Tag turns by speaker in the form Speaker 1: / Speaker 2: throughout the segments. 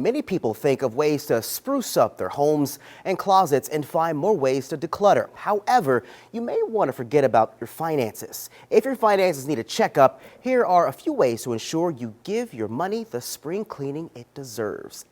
Speaker 1: Many people think of ways to spruce up their homes and closets and find more ways to declutter. However, you may want to forget about your finances. If your finances need a checkup, here are a few ways to ensure you give your money the spring cleaning it deserves.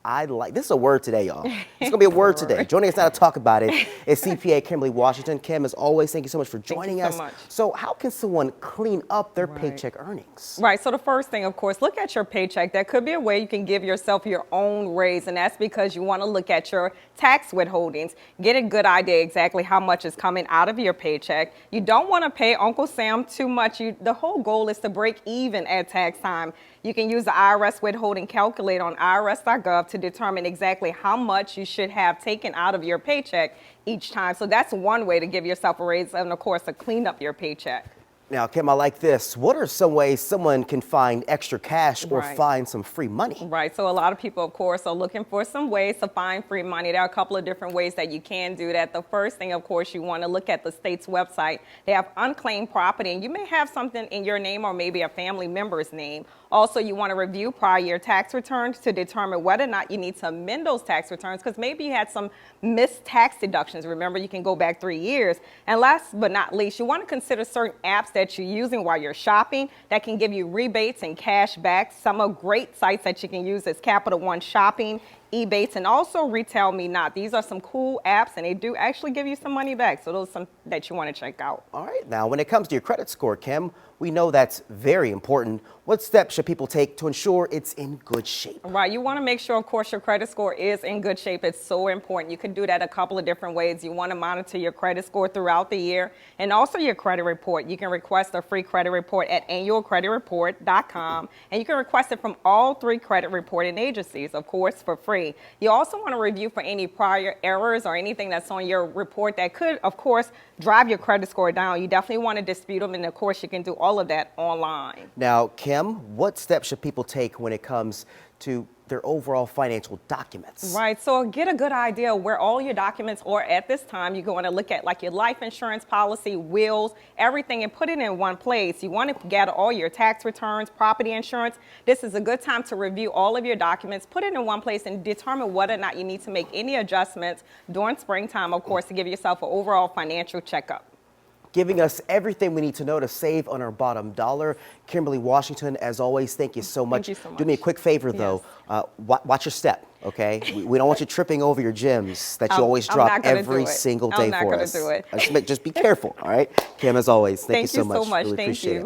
Speaker 1: This is a word today, y'all. It's gonna be a word today. Joining us now to talk about it is CPA Kimberly Washington. Kim, as always, thank you so much for joining us. So how can someone clean up their paycheck earnings?
Speaker 2: Right, so the first thing, of course, look at your paycheck. That could be a way you can give yourself your own raise, and that's because you want to look at your tax withholdings, get a good idea exactly how much is coming out of your paycheck. You don't want to pay Uncle Sam too much. The whole goal is to break even at tax time. You can use the IRS withholding calculator on irs.gov to determine exactly how much you should have taken out of your paycheck each time. So that's one way to give yourself a raise, and of course to clean up your paycheck.
Speaker 1: Now, Kim, I like this. What are some ways someone can find extra cash or find some free money?
Speaker 2: Right. So a lot of people, of course, are looking for some ways to find free money. There are a couple of different ways that you can do that. The first thing, of course, you want to look at the state's website. They have unclaimed property, and you may have something in your name or maybe a family member's name. Also, you want to review prior year tax returns to determine whether or not you need to amend those tax returns, because maybe you had some missed tax deductions. Remember, you can go back 3 years. And last but not least, you want to consider certain apps that you're using while you're shopping that can give you rebates and cash back. Some are great sites that you can use as Capital One Shopping, Ebates, and also Retail Me Not. These are some cool apps, and they do actually give you some money back. So those are some that you want to check out.
Speaker 1: All right. Now, when it comes to your credit score, Kim, we know that's very important. What steps should people take to ensure it's in good shape?
Speaker 2: Right. You want to make sure, of course, your credit score is in good shape. It's so important. You can do that a couple of different ways. You want to monitor your credit score throughout the year and also your credit report. You can request a free credit report at annualcreditreport.com, and you can request it from all 3 credit reporting agencies, of course, for free. You also want to review for any prior errors or anything that's on your report that could, of course, drive your credit score down. You definitely want to dispute them, and of course, you can do all of that online.
Speaker 1: Now, Kim, what steps should people take when it comes to their overall financial documents?
Speaker 2: Right, so get a good idea where all your documents are at this time. You're going to look at like your life insurance policy, wills, everything, and put it in one place. You want to gather all your tax returns, property insurance. This is a good time to review all of your documents, put it in one place, and determine whether or not you need to make any adjustments during springtime, of course, to give yourself an overall financial checkup.
Speaker 1: Giving us everything we need to know to save on our bottom dollar. Kimberly Washington, as always, thank you so much.
Speaker 2: Thank you so much.
Speaker 1: Do me a quick favor, though. Watch your step, okay? We don't want you tripping over your gems that you always drop every single day for us.
Speaker 2: I'm not going to do it.
Speaker 1: Just be careful, all right? Kim, as always, thank you so much.
Speaker 2: Thank you so much.
Speaker 1: Really
Speaker 2: Thank
Speaker 1: appreciate
Speaker 2: you.
Speaker 1: it.